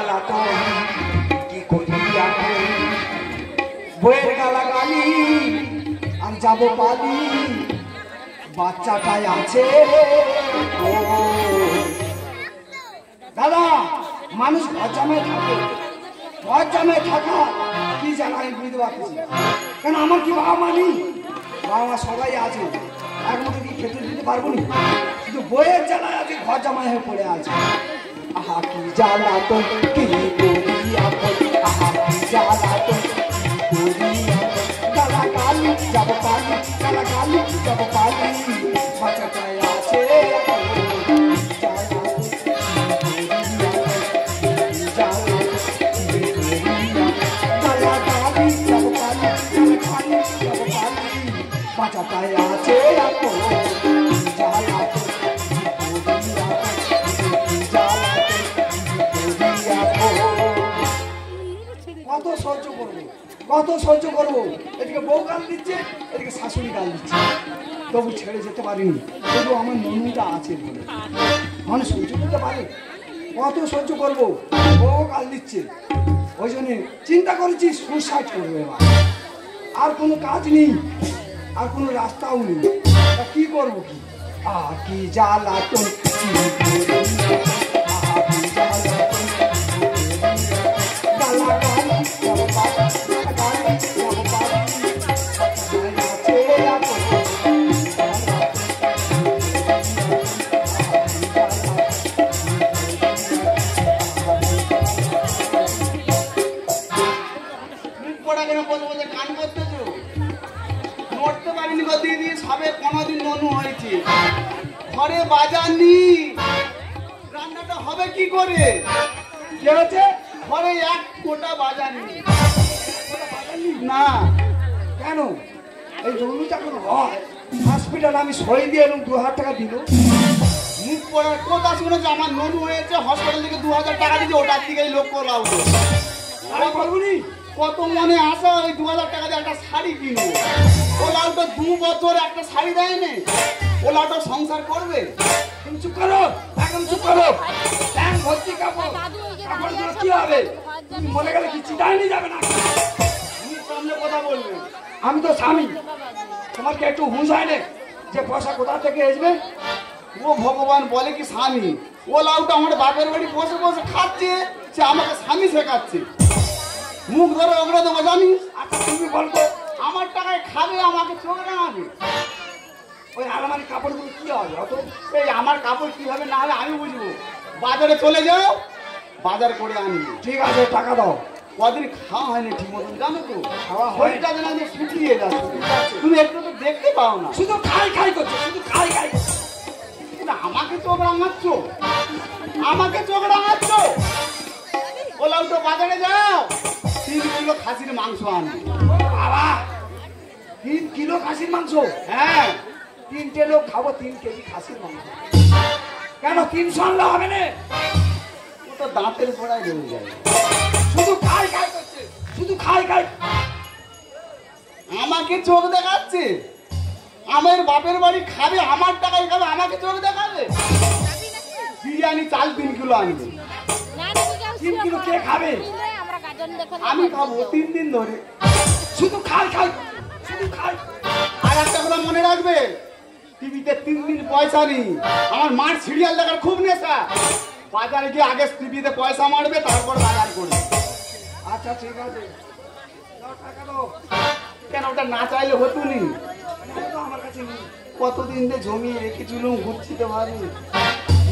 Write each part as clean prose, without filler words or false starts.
জ্বালাতন কি করি এখন বইয়ের গালাগালি আমি যাবো পালি বাচ্চাটাই আছে ও দাদা মানুষ ঘর জামায় থাকে ঘর জামায় থাকা কি জানা আমি বুঝতে পারতেছি কেন আমার কি বাবা মা নেই বাবা মা সবাই আছে এখন কি খেতে দিতে পারবো না কিন্তু বইয়ের জ্বালায় আছে ঘর জামাই হয়ে পড়ে আছে আহা কি জ্বালাতন কি করি এখন আহা কি জ্বালাতন কি করি গালাগালি যাবো পালি গালাগালি যাবো পালি বাচ্চাটাই আছে বাচ্চাটাই আছে কত সহ্য করবো কত সহ্য করবো এদিকে বউ গাল দিচ্ছে এদিকে শাশুড়ি গাল দিচ্ছে তবু ছেড়ে যেতে পারিনি তবু আমার ননুটা আছে বলে মানুষ সহ্য করতে পারে কত সহ্য করবো বউ গাল দিচ্ছে ওই জন্যে চিন্তা করেছি সুইসাইড করবো এবার আর কোনো কাজ নেই আর কোনো রাস্তাও নেই তা কি করবো কি কি জ্বালাতন ঘরে বাজার নেই রান্নাটা হবে কি করে ঘরে এক কোটা বাজার নেই না কেন এই ননুটা কোনো হয় হসপিটাল আমি সই দিয়ে এলাম 2000 টাকা দিল মুখ পড়ার কথা শুনেছে আমার ননু হয়েছে হসপিটাল থেকে 2000 টাকা দিয়েছে ওটার দিকেই লোক লাউলো বলবনি কত মনে আসা ওই 2000 টাকা দিয়ে একটা শাড়ি কিনবো ও লাউটা 2 বছর একটা শাড়ি দেয় না ও লাউটা সংসার করবে তুমি চুপ করো একদম চুপ করো ট্যাঙ্ক ভর্তি কাপড় কাপড়গুলো কি হবে তুমি মনে গেলে কি চিন্তায় নিয়ে যাবে না সামনে কথা বলবে আমি তো স্বামী তোমার কি একটু হুঁশ হয় না যে পয়সা কোথা থেকে আসবে ও ভগবান বলে কি স্বামী ও লাউটা আমার বাপের বাড়ি বসে বসে খাচ্ছে সে আমাকে স্বামী শেখাচ্ছে মুখ ধরে ওগুলো দেবো জানিস আচ্ছা তুমি বলতো আমার টাকায় খাবে আমাকে চোখ রাঙাবে ওই আলমারি কাপড়গুলো কি হবে অত এই আমার কাপড় কি হবে না হবে আমি বুঝবো বাজারে চলে যাও বাজার করে আনবো ঠিক আছে টাকা দাও কদিন খাওয়া হয়নি ঠিক মতন জানো তো খাওয়া হয় শরীরটা যেন আমি শুকিয়ে যাচ্ছে তুমি একটু তো দেখতে পাও না শুধু খাই খাই করছো শুধু খাই খাই করছো কিন্তু আমাকে চোখ রাঙাচ্ছ আমাকে চোখ রাঙাচ্ছ ও লাউটো বাজারে যাও 3 কিলো খাসির মাংস আনবে বাবা 3 কিলো খাসির মাংস হ্যাঁ 3টে লোক খাবো 3 কেজি খাসির মাংস কেন 300 আনলে হবে না ও তো দাঁতের গোড়ায় রয়ে যায় শুধু খাই খাই করছে শুধু খাই খাই আমাকে চোখ দেখাচ্ছে আমার বাপের বাড়ি খাবে আমার টাকায় খাবে আমাকে চোখ দেখাবে বিরিয়ানি চাল 3 কিলো আনবে 3 কিলো কে খাবে আমি খাবো 3 দিন ধরে শুধু খাই খাই শুধু খাই আর একটা কথা মনে রাখবে টিভিতে 3 দিন পয়সা নেই আমার মার সিরিয়াল দেখার খুব নেশা বাজারে গিয়ে আগে টিভিতে পয়সা মারবে তারপর বাজার করবে আচ্ছা ঠিক আছে দাও টাকা দাও কেন ওটা না চাইলে হতো নি আমার কাছে নেই কতদিন ধরে জমিয়ে রেখেছিলাম ঘুরছি তো ভাবি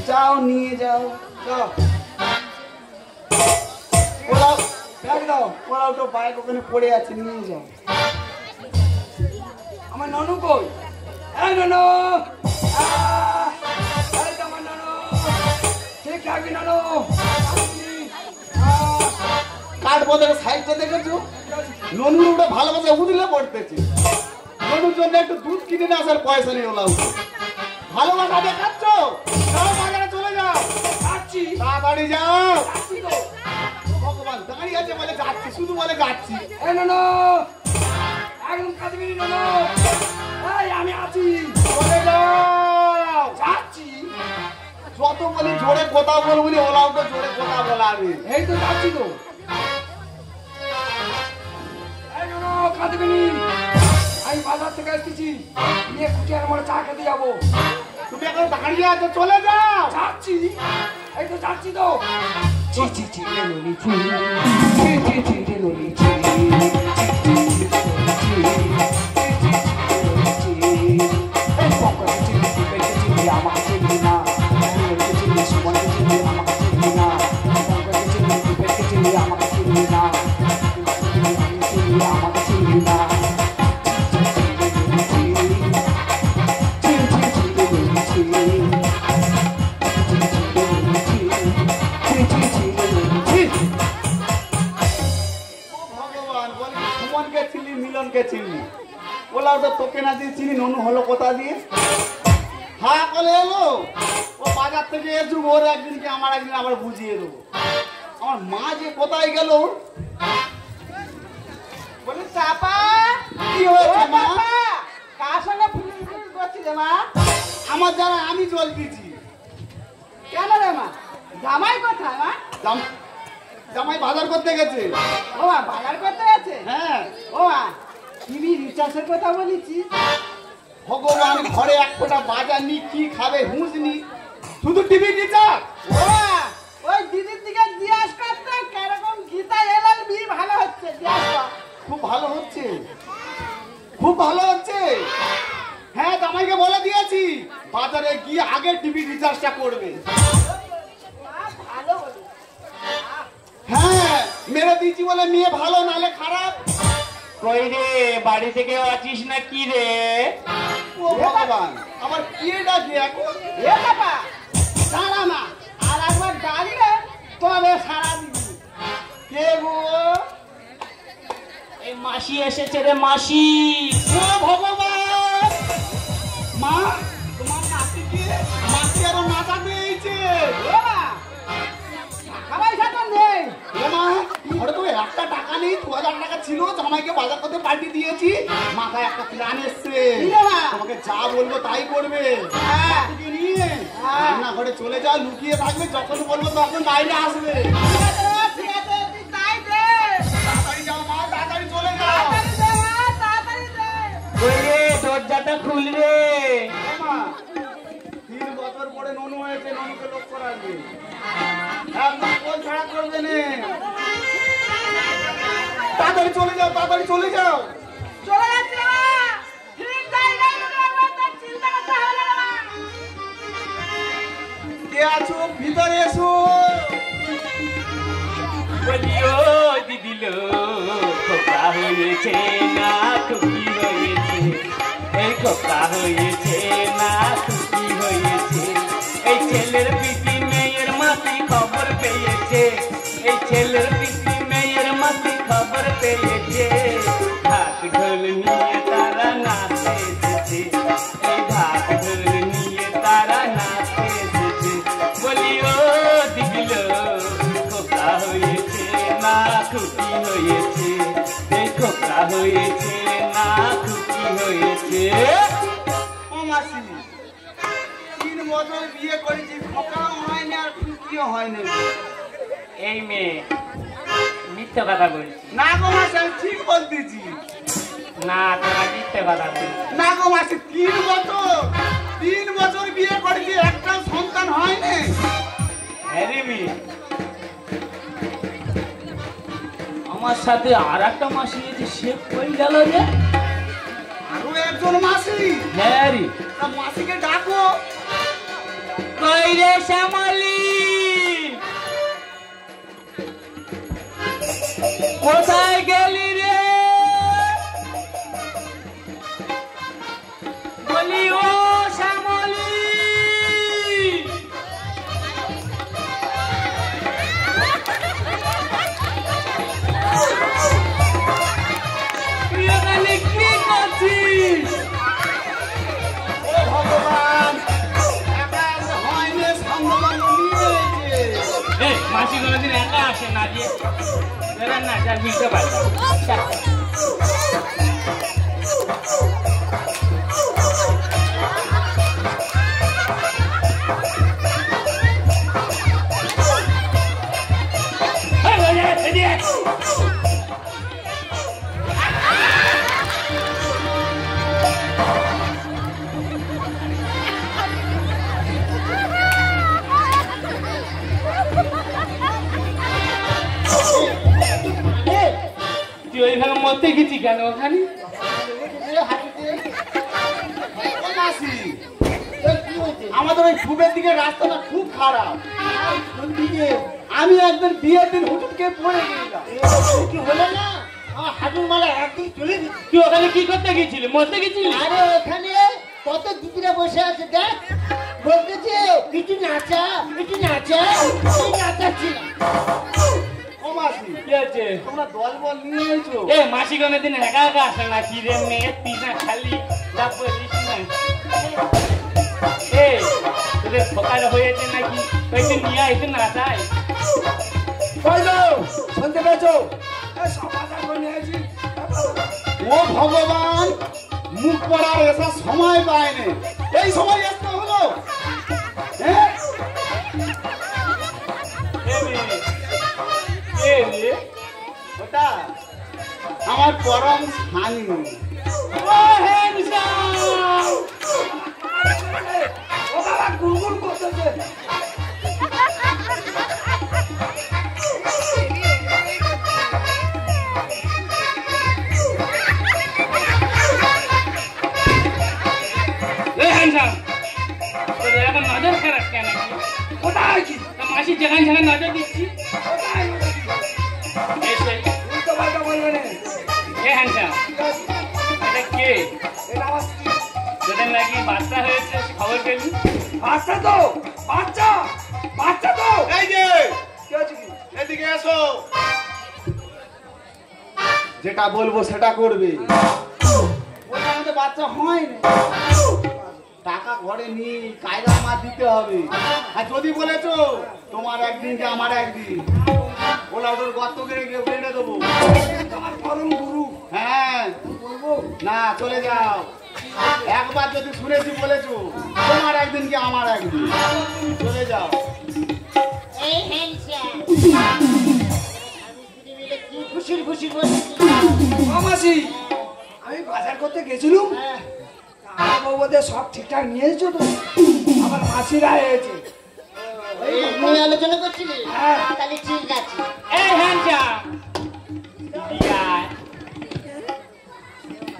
যাও নিয়ে যাও যাও ওরাও ব্যাগ দাও ওরাও তো বাইক ওখানে পড়ে আছে নিয়ে যাও আমার ননু কই এই ননু এই তো আমার ননু ঠিক থাকবি ননু কাঠ বদলে সাইডটা দেখেছো ননুর ওটা ভালোবাসা উঠলে পড়তেছে ননুর জন্য একটু দুধ কিনে না আসার পয়সা নেই ওলা ভালোবাসা দেখাচ্ছ যাও বাজারে চলে যাও যাচ্ছি তাড়াতাড়ি যাও যাচ্ছি তো ভগবান দাঁড়িয়ে আছে বলে যাচ্ছি শুধু বলে যাচ্ছি এই ননু একদম কাঁদবি না ননু এই আমি আছি চলে যাও যাচ্ছি যত বলি জোরে কথা বল বলি ওলাও তো জোরে কথা বলাবে। এই তো যাচ্ছি তো। এই শোনো, কাঁদবে নি। আমি বাজার থেকে এসেছি, নিয়ে কুটিয়ার মোড়ে চা খেতে যাবো। তুমি এখন দাঁড়িয়ে আছো, চলে যাও। যাচ্ছি, এই তো যাচ্ছি তো। চি চি চি রে নলি চি, চি চি চি রে নলি চি, চি চি চি রে নলি চি, এই পকড়ে চিনি পেটে চিনি আমাকে চিনি না, পেটে চিনি সুমনকে চিনি আমাকে চিনি না, পকড়ে চিনি পেটে চিনি আমাকে চিনি না, চিনি আমাকে চিনি না। তোকে না দিয়ে চিনি ননু হলো কোথা দিয়ে? হ্যাঁ কলে এলো, ও বাজার থেকে এসু, ওর একদিনকে আমার একদিন আবার বুঝিয়ে দেবো। আমার মা যে কোথায় গেল বলে চাপা কি হয়েছে মা? কার সঙ্গে ফুল করছি রে মা? আমার জানা আমি জল দিচ্ছি। কেন রে মা? জামাই কোথায় মা? জামাই বাজার করতে গেছে। ও মা বাজার করতে গেছে? হ্যাঁ। ও মা টিভি রিচার্জের কথা বলেছি। ভগবান ঘরে এক ফোঁটা বাজার নি, কি খাবে হুঁশ নি, শুধু টিভি রিচার্জ। ও ওই দিদির দিকে জিজ্ঞাসা করতে কিরকম গীতা এলএলবি ভালো হচ্ছে। খুব ভালো হচ্ছে, খুব ভালো হচ্ছে। হ্যাঁ জামাইকে বলে দিয়েছি বাজারে গিয়ে আগে টিভি রিচার্জটা করবে। হ্যাঁ মেরে দিয়েছি বলে মেয়ে ভালো, নালে খারাপ। কই রে, বাড়ি থেকে আছিস না কি রে? ও ভগবান, আমার কে ডাকে এখন? এ বাবা সারা না, আর একবার ডাকলে তবে সারা দিবি। কে গো? এই মাসি এসেছে রে, মাসি। ও ভগবান, মা তোমার নাতিকে মাসি আরো নাতা দিয়েছে। একটা টাকা নেই, 2000 টাকা ছিল, জামাইকে বাজার করতে পাল্টি দিয়েছি, মাথায় একটা প্ল্যান এসছে, তোমাকে যা বলবো তাই করবে। নিয়ে রান্না ঘরে চলে যাও, লুকিয়ে থাকবে, যখন বলবো তখন বাইরে আসবে। তাড়াতাড়ি যাও মা, তাড়াতাড়ি চলে যাও। দরজাটা খুলবে। 3 বছর পরে ননু হয়েছে, ননুকে লক্ষ্য রাখবে, একদম কোল ছাড়া করবে না। তাড়াতাড়ি চলে যাও, তাড়াতাড়ি চলে যাও। চলে যাচ্ছে কে আছো? ভিতরে এসো। বলিও দিদিল, খোকা হয়েছে না খুকি হয়েছে, এই খোকা হয়েছে না খুকি হয়েছে, এই ছেলের পিসি মেয়ের মাসি খবর পেয়েছে, এই ছেলের পিসি মেয়ের মাসি খবর পেয়েছে, ঢাক ঢোল নিয়ে তারা নাচতে এসেছে, এই ঢাক ঢোল নিয়ে তারা নাচতে এসেছে। বলিও দিদিল, খোকা হয়েছে না খুকি হয়েছে, এই খোকা হয়েছে না খুকি হয়েছে। ও মাসি, 3 বছর বিয়ে করেছি, খোকাও হয়নি আর খুকিও হয়নি। এই মেয়ে মিথ্যে কথা বলছি না গো মাসি, আমি ঠিক বলতেছি। না, তোরা মিথ্যে কথা বলছি। না গো মাসি, 3 বছর বিয়ে করেছি, একটা সন্তান হয়নি। হ্যাঁ মেয়ে, আমার সাথে আর একটা মাসি আছে, সে কই গেল রে? আরো একজন মাসি। হ্যাঁ রে, তা মাসিকে ডাকো। কই রে শ্যামলি, কোথায় গেলি রে? বলি ও শ্যামলি, তুই এখানে কি করছিস? ও ভগবান, একা একা হয়নি, সঙ্গবন্ধ নিয়ে এসেছে। এই মাসি কোনোদিন একা আসে না যে, বেরোন না, যা বুঝতে পারলাম। তুই ওইভাবে মরতে গেছি কেন ওখানে? আমাদের ওই খুবের দিকে রাস্তাটা খুব খারাপ। আমি একদিন বিয়ের দিন হুটুটকে পড়ে গেলাম। কি হলো না? আমার হাঁটুর মালা একদিন চলে গেছে। তুই ওখানে কি করতে গেছিলি? মরতে গেছিলি? আরে ওখানে কত দিদিরা বসে আছে দেখ, বলতেছে কিছু নাচা, কিছু নাচা, এই নাচাচ্ছি না। ও মাসি, কি আছে? তোমরা দল বল নিয়ে এসো। এ মাসি কোনোদিন একা একা আসে না, কি রে মেয়ে পিনা খালি যা বলিস না। এ তোদের সকাল হয়েছে নাকি? ওই তো নিয়ে আইতে না চাই। শুনতে পেয়েছো? সমাধান করে নিয়েছি। ও ভগবান, মুখ পড়ার এসা সময় পায়নি, এই সময় আসতে হলো। হ্যাঁ ওটা আমার পরম স্বামী। ও বাবা গুড়গুড় করতেছে। এখন নজর খারাপ কেন? কোথায় কি? মাসি যেখানে যেখানে নজর দিচ্ছি। কোথায়? উল্টো পাল্টা বলবে না। এ হ্যান্ডসাম, এটা কে? এটা আমার স্ত্রী। তোদের নাকি বাচ্চা হয়েছে, খবর পেলি? বাচ্চা তো, বাচ্চা, বাচ্চা তো। এই যে কি হয়েছে কি? এদিকে এসো, যেটা বলবো সেটা করবে। ওটা আমাদের বাচ্চা হয়নি, টাকা ঘরে নি, কায়দা আমার দিতে হবে। আর যদি বলেছো তোমার একদিন যে আমার একদিন, ওলা ওদের গর্ত করে গিয়ে বেঁধে দেবো। আমার পরম গুরু। হ্যাঁ বলবো না, চলে যাও। একবার যদি শুনেছি বলেছো তোমার একদিন কি আমার একদিন, চলে যাও। এই হ্যান্ডসাম, কি খুশির খুশি বলছিস? মামাসি, আমি বাজার করতে গেছিলাম। আমার বউদের সব ঠিকঠাক নিয়ে এসেছো তো? আমার মাসিরা এসেছে। নিয়ে আলোচনা করছিলি? হ্যাঁ। তাহলে ঠিক আছে। এই হ্যান্ডসাম,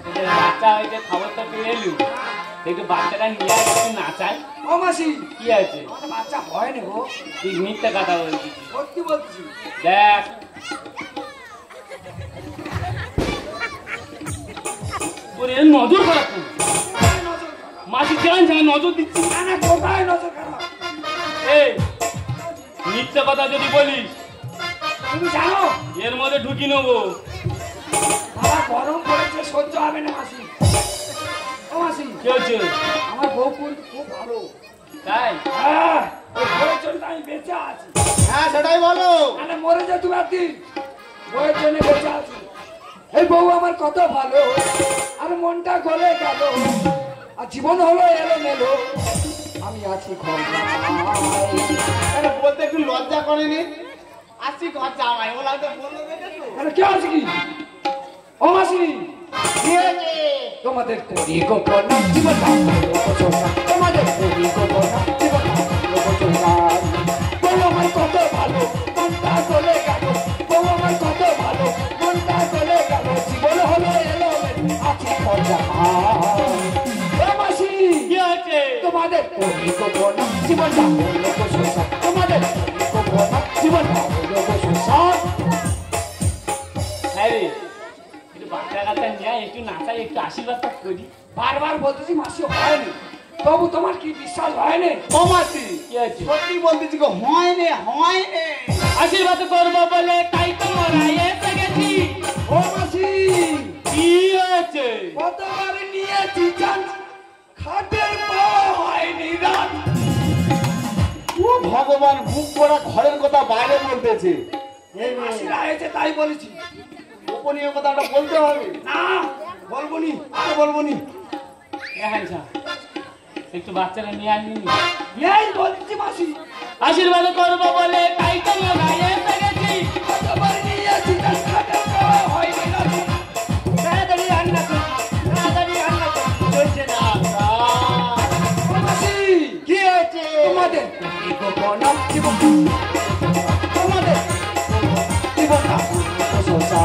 তোদের বাচ্চা হয়েছে খবরটা পেয়ে এলু, একটু বাচ্চাটা নিয়ে আয়, একটু নাচাই। মামাসি, কি আছে? আমার বাচ্চা হয়নি গো। তুই মিথ্যা কথা বলছিস। সত্যি বলছি। দেখ তোর এর নজর খারাপ কেন? কোথায় নজর খারাপ? মাসি যেখানে যেখানে নজর দিচ্ছি। না না, কোথায় নজর খারাপ? এই মিথ্যা কথা যদি বলিস তুমি জানো এর মধ্যে ঢুকি নেবো। আমার গরম পড়েছে, সহ্য হবে না মাসি। ও মাসি, কি হচ্ছে? আমার বউ কিন্তু খুব ভালো। তাই? হ্যাঁ, ওই বউয়ের জন্য আমি বেঁচে আছি। হ্যাঁ সেটাই বলো। মানে মরে যা তুমি একদিন, বউয়ের জন্য বেঁচে আছি। এই বউ আমার কত ভালো, আর মনটা গলে গেল, আর জীবন হলো এলো মেলো, আমি আছি ঘর এটা বলতে একটু লজ্জা করেনি? আসছি ঘর জামাই, ওলা তো বললো দেখেছো? কি আছে কি? ও মাসি, কি হয়েছে? তোমাদের করি গোপন জীবন তোমাদের করি গোপন জীবন বউ আমার কত ভালো, মনটা গলে গেল, বউ আমার কত ভালো, মনটা গলে গেল, জীবন হলো এলো আছি ঘর জামাই। মাসি, কি হচ্ছে? তোমাদের করি গোপন জীবনটা হলো সংসার, তোমাদের করি গোপন জীবনটা হলো সংসার। হ্যাঁ রে, একটু বাচ্চা কাচ্চা নিয়ে আয়, একটু নাচাই, একটু আশীর্বাদটা করি। বারবার বলতেছি মাসি হয়নি, তবু তোমার কি বিশ্বাস হয়নি? ও মাসি, কি আছে? সত্যি বলতেছি গো, হয়নি হয়নি। আশীর্বাদ করবো বলে তাই তো মরা এসে গেছি। ও মাসি, কি হয়েছে? কতবার নিয়েছি চান, খাটের পাওয়া হয়নি রাত। ও ভগবান, মুখ পড়া ঘরের কথা বাইরে বলতেছে। এই মাসিরা এসে তাই বলেছি। গোপনীয় কথাটা বলতে হবে না, বলবনি, আর বলবনি। হ্যাঁ একটু বাচ্চারা নিয়ে আসবি। এই বলছি মাসি, আশীর্বাদ করবো বলে তাই তো মরা এসে গেছি। কতবার নিয়েছি চান, গোপনা জীবন তোমাদের জীবনটা সোসা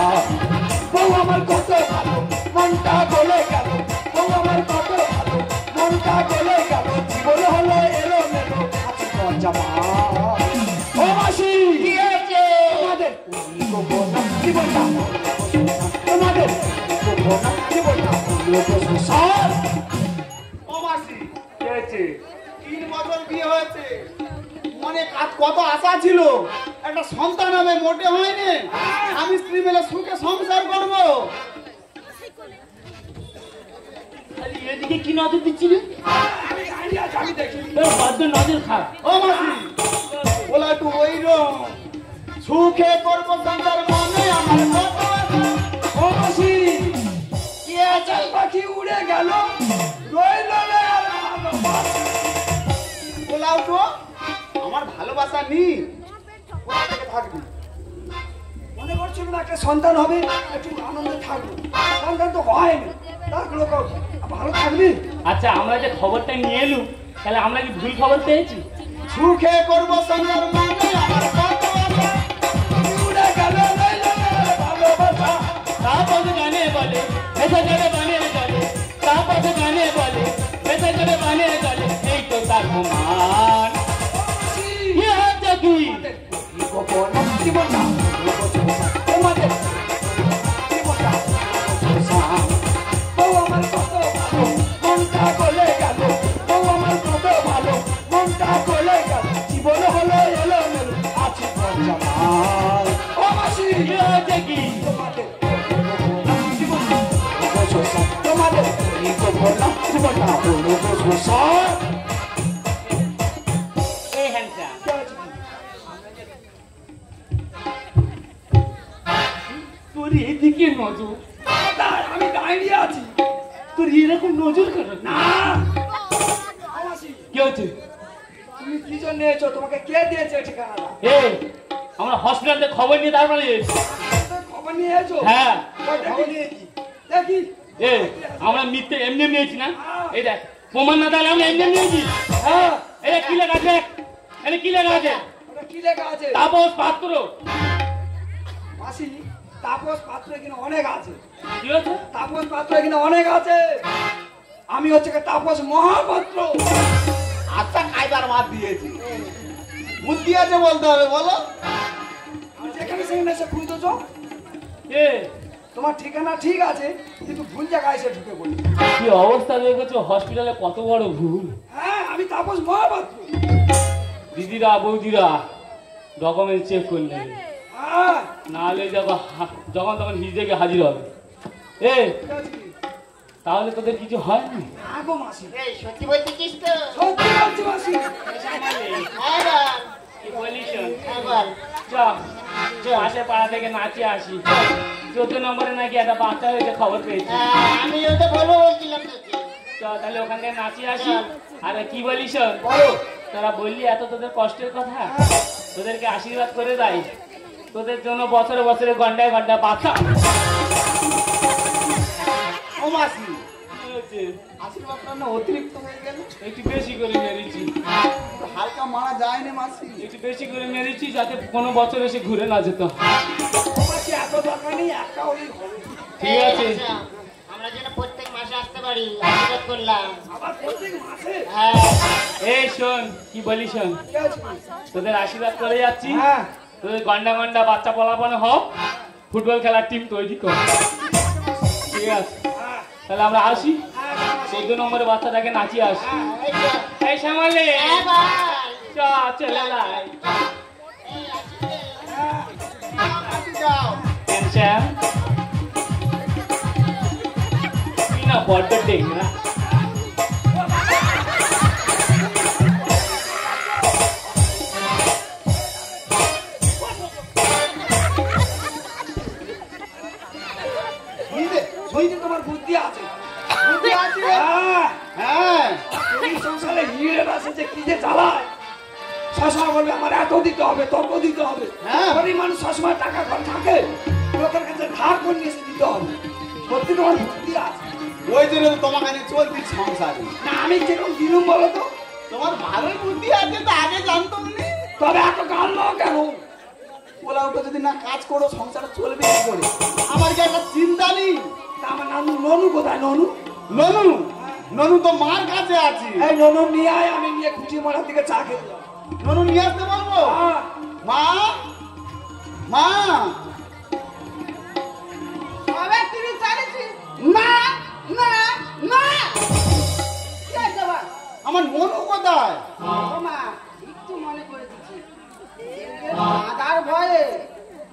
বউ আমার কত ভালো মনটা গলে গেল বউ আমার কত ভালো মনটা গলে গেল জীবন হলো এলো মেলো আছে জামা ও মাসি কি হয়েছে? তোমাদের গোপনা জীবনটা তোমাদের গোপনা জীবনটা সোসা ও মাসি কি হয়েছে? 3 বছর বিয়ে হয়েছে, মনে কত আশা ছিল, একটা সন্তান হবে, মোটে হয়নি। আমি স্ত্রী মিলে সুখে সংসার করবো। আরে এদিকে কি নজর দিচ্ছিলি? তোর বদ্ধ নজর খারাপ। ও মাসি বলা একটু ওইরকম সুখে করবো সংসার মনে আমার কত আশা। ও মাসি কি আছে পাখি উড়ে গেল রইল না আর ভালোবাসা। বলাও তো আমার ভালোবাসা নি কোথা থেকে থাকবি? মনে করছিল না একটা সন্তান হবে একটু আনন্দে থাকবো, সন্তান তো হয়নি, তারপরে ভালো থাকবি। আচ্ছা আমরা যে খবরটা নিয়ে এলুম তাহলে আমরা কি ভুল খবর পেয়েছি? সুখে করবো সংসার মনে আমার কত আশা। উড়ে গেল রইল না আর ভালোবাসা। তারপরে গানে বলে ভেসে যাবে গানের জলে, তারপরে গানে বলে ভেসে যাবে গানের জলে, এই তো তার প্রমাণ। কি হচ্ছে কি? গোপনা জীবনটা তোমাদের জীবনটা বউ আমার কত ভালো মনটা গলে গেল বউ আমার কত ভালো মনটা গলে গেল জীবন হলো এলো মেলো আছে জামাল। ও মাসি কি হচ্ছে কি? তোমাদের জীবনটা তোমাদের গোপনা জীবনটা হলো সোসা। এই হ্যান্ডটা তোর এদিকে নজর, আমি দাঁড়িয়ে আছি তোর এরকম নজর কেন? না। ও মাসি কি হচ্ছে? তুমি কি জন্য এসো? তোমাকে কে দিয়েছে ঠিকানাটা? এই আমরা হসপিটালে খবর নিয়ে তারপরে এসেছি। খবর নিয়ে এসো? হ্যাঁ খবর নিয়েছি দেখি। এই আমরা মিথ্যে এমনি নিয়েছি না, এই দেখ প্রমাণ না তাহলে আমরা এমনি নিয়েছি। হ্যাঁ এটা কি লেখা আছে? এটা কি লেখা আছে? ওটা কি লেখা আছে? তাপস পাত্র। মাসি তাপস পাত্র এখানে অনেক আছে, কি হচ্ছে? তাপস পাত্র এখানে অনেক আছে। আমি হচ্ছে কি তাপস মহাপাত্র। আচ্ছা কায়দার মাত দিয়েছি, বুদ্ধি আছে বলতে হবে, বলো। আমি যেখানে সেখানে এসে খুঁজতেছ, এ তোমার ঠিকানা ঠিক আছে কিন্তু ভুল জায়গায় এসে ঢুকে পড়ি। কি অবস্থা দেখেছো হসপিটালে, কত বড় ভুল। হ্যাঁ আমি তাপস মহাপাত্র। দিদিরা বৌদিরা ডকুমেন্ট চেক করে নেবে, হ্যাঁ নাহলে যখন তখন হিজেকে হাজির হবে। এ ঠিক আছে কি? তাহলে তোদের কিছু হয়নি? আগো মাসি এই সত্যি বলতেছিস তো? সত্যি বলছি মাসি। হ্যাঁ বল, কি বলিস? হ্যাঁ বল। পাশের পাড়া থেকে নাচিয়ে আসি। 14 নম্বরে নাকি একটা বাচ্চা হয়েছে খবর পেয়েছি। আমি ওটা বলবো বলছিলাম তোকে। চল তাহলে ওখান থেকে নাচিয়ে আসি। আরে কি বলিস? বলো। তোরা বললি এত তোদের কষ্টের কথা, তোদেরকে আশীর্বাদ করে দেয়, তোদের জন্য বছরে বছরে ঘন্টায় ঘন্টা বাচ্চা। ও মাসি কি হচ্ছে? আশীর্বাদটা না অতিরিক্ত হয়ে গেল, একটু বেশি করে মেরেছি, হালকা মারা যায় না মাসি। একটু বেশি করে মেরেছি যাতে কোনো বছর এসে ঘুরে না যেত। ও মাসি এত দরকার নেই, একটা হলেই হবে। ঠিক আছে। আচ্ছা, আমরা যেন প্রত্যেক মাসে আসতে পারি, আশীর্বাদ করলাম। আবার প্রত্যেক মাসে? হ্যাঁ এই শোন কি বলি শোন, ঠিক আছে। তোদের আশীর্বাদ করে যাচ্ছি। হ্যাঁ তোদের গন্ডা গন্ডা বাচ্চা পলাপানো হোক, ফুটবল খেলার টিম তৈরি কর। ঠিক আছে হ্যাঁ তাহলে আমরা আসি। হ্যাঁ 14 নম্বরে বাচ্চাটাকে নাচিয়ে আসি। এই তো। এই শ্যামালে হ্যাঁ বল। চলে লাই এই আসি রে। মাসি যাও। শ্যাম তুই না বড্ড দেখ না। শুনছি তোমার বুদ্ধি আছে। বুদ্ধি আছে? হ্যাঁ হ্যাঁ এই সংসারে হিড়ে আছে যে কি যে জ্বালায়। সবসময় বলবে আমার এত দিতে হবে তত দিতে হবে। হ্যাঁ। গরিব মানুষ সবসময় টাকা ঘর থাকে, লোকের কাছে ধার করে নিয়ে এসে দিতে হবে। সত্যি তোমার বুদ্ধি আছে। ওই জন্য তো তোমাকে নিয়ে চলতি সংসারে। না আমি যেরকম দিলুম বলো তো, তোমার ভালোই বুদ্ধি আছে তো আগে জানতো না। তবে এত কাঁদলো কেন? ওলা ওটা যদি না কাজ করো সংসার চলবে কি করে? আমার কি একটা চিন্তা নেই? তা আমার নানু ননু কোথায়? ননু ননু ননু তো মার কাছে আছে। এই ননু নিয়ে আয়, আমি নিয়ে খুঁটি মারার দিকে চা খেতে যাবো। ননু নিয়ে আসতে বলবো? হ্যাঁ। মা মা আবার টিভি চালিয়েছি না না না কি আছে বাবা? আমার ননু কোথায়? ও মা একটু মনে করে দিচ্ছি দাদার ভয়ে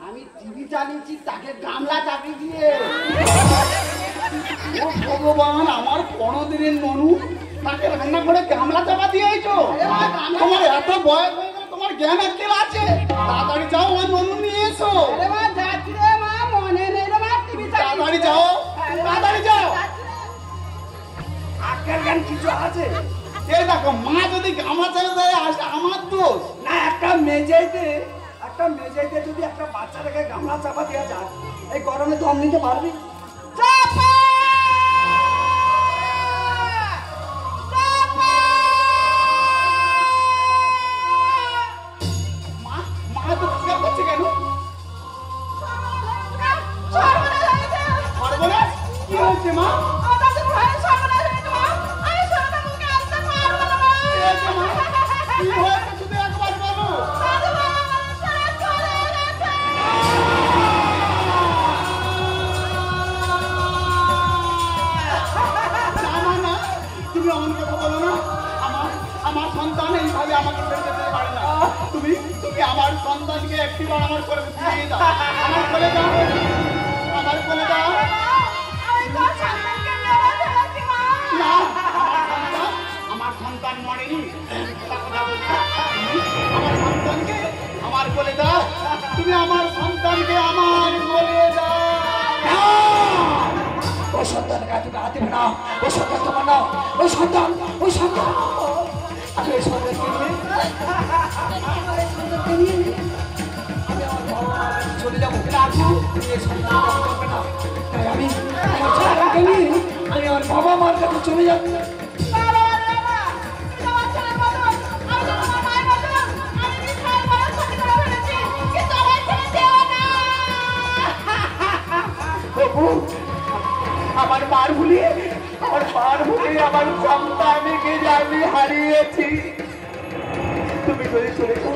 আমি টিভি চালিয়েছি তাকে গামলা চাপিয়ে দিয়ে। ও ভগবান, আমার 15 দিনের ননু তাকে রান্না করে গামলা চাপা দিয়েছো? তোমার এত বয়স হয়ে গেল, তোমার জ্ঞান আক্কেল আছে? তাড়াতাড়ি যাও, আমার ননু নিয়ে এসো। আরে মা যাচ্ছি রে মা, মনে নেই রে মা টিভি তাড়াতাড়ি যাও, তাড়াতাড়ি যাও। আক্কেল জ্ঞান কিছু আছে? এই দেখো, মা যদি গামলা চাপা দেয় আমার দোষ না। একটা মেজাইতে যদি একটা বাচ্চাটাকে গামলা চাপা দেওয়া যায়, এই গরমে দম নিতে পারবি? চাপা মা মা তো চিৎকার করছে কেন? সর্বনাশ, কি হয়েছে মা? কি হয়েছে শুধু একবার বলো। না না, তুমি অমন কথা বলো না। আমার সন্তান এইভাবে আমাকে ছেড়ে যেতে পারে না। তুমি আমার সন্তানকে একটিবার আমার করে ফিরিয়ে দাও। আমার কোলে দাও, আমার কোলে দাও। না, আমার সন্তান মরেনি। আমার সন্তানকে আমার কোলে দাও। তুমি আমার সন্তানকে আমার কোলে দাও। ওই সন্তান কাছে হাতে না, ওই সন্তান তোমার না, ওই সন্তান আমি ওই সন্তানকে নিয়ে আমি আমার বাবা মার কাছে চলে যাবো। এই সন্তানটা করবে না, তাই আমি আমার ছেলেটাকে নিয়ে আমি আমার বাবা মার কাছে চলে যাবো। আমার মার ভুলে আমার সন্তানকে আমি হারিয়েছি। তুমি যদি চলে যাও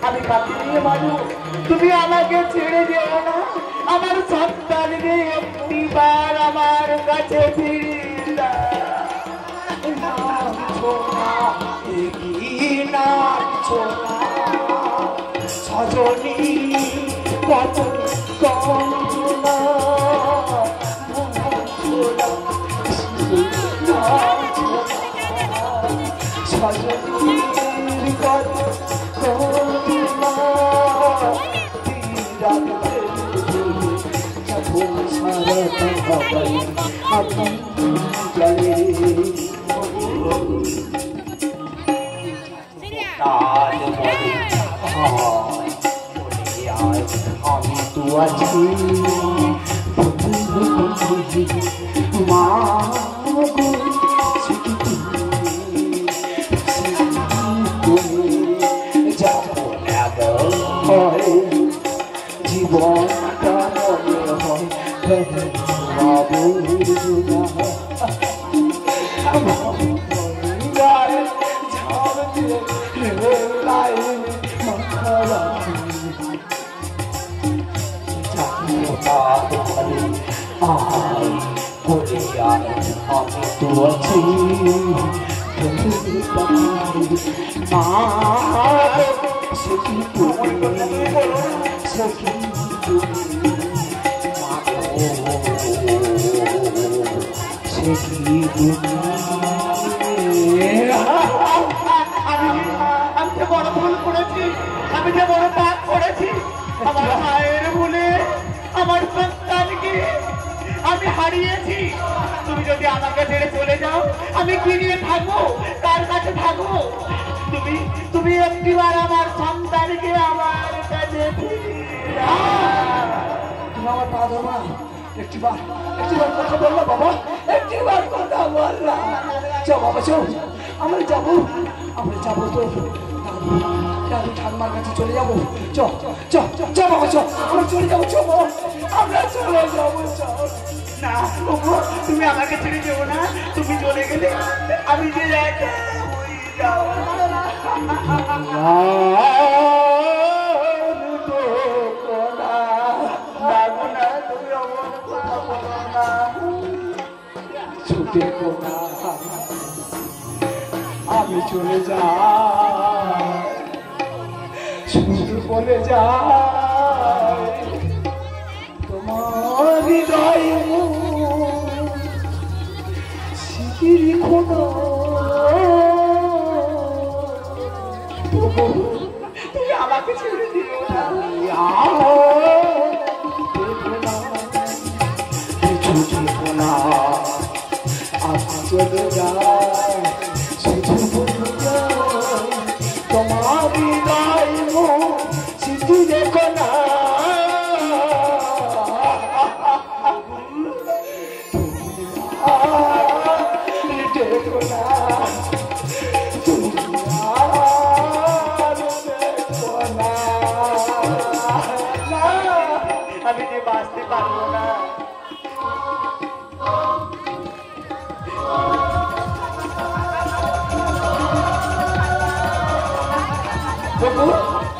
আমি কাকে নিয়ে মারব? তুমি আমাকে ছেড়ে যেও না। আমার সন্তানকে একটিবার আমার কাছে ফিরিয়ে দাও। সজনী কত করুণা সজনীর কত করুণা আমি তো আছি মা জীবনটা মনে হয় আমি তো আছি আমি যে বড় ভুল করেছি, আমি যে বড় পাপ করেছি। আমার মায়ের ভুলে আমার সন্তানকে আমি হারিয়েছি। তুমি যদি আমাকে ছেড়ে চলে যাও আমি কি নিয়ে থাকবো? কার কাছে থাকবো? তুমি একটিবার আমার সন্তানকে আমার কাছে ফিরিয়ে দাও। তুমি আমার পা ধরো না। একটিবার কথা বললো বাবা, একটিবার কথা বললাম। চল বাবা চল, আমরা যাবো। আমরা যাবো তো দাদু ঠাকুমার কাছে চলে যাবো। চ চ চ বাবা চ, আমরা চলে যাবো। চ বাবা, আমরা চলে যাবো। চ না ওগো, তুমি আমাকে ছেড়ে যেও না। তুমি চলে গেলে আমি যে একা হয়ে যাবো। তুমি অমন কথা বলো না। ছুটে কোনা আমি চলে যাই, শুধু বলে যাই তোমার হৃদয় স্মৃতির কোনা। তুমি আমাকে ছেড়ে দিও না। চলে যায় শুধু বলে যায় তোমার হৃদয় স্মৃতি দেখো না। দেখো না আমি যে বাঁচতে পারবো না।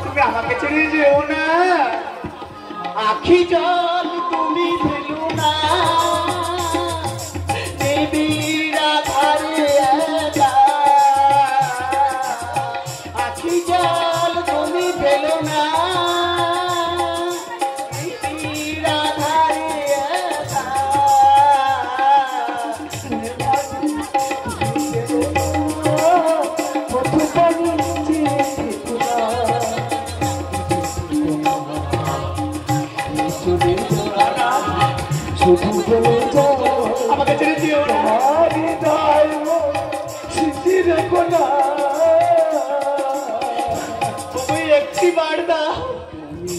তুমি আমাকে ছেড়ে যেও না। আখি জল তুমি ফেলো না, দেবীর আধারে একা। আখি জল তুমি ফেলো না, দেবীর আধারে একা। শুধু বলে যাও আমাকে ছেড়ে দিও না। হৃদয় স্মৃতি রেখো না। তুমি একটি বার দাও। তুমি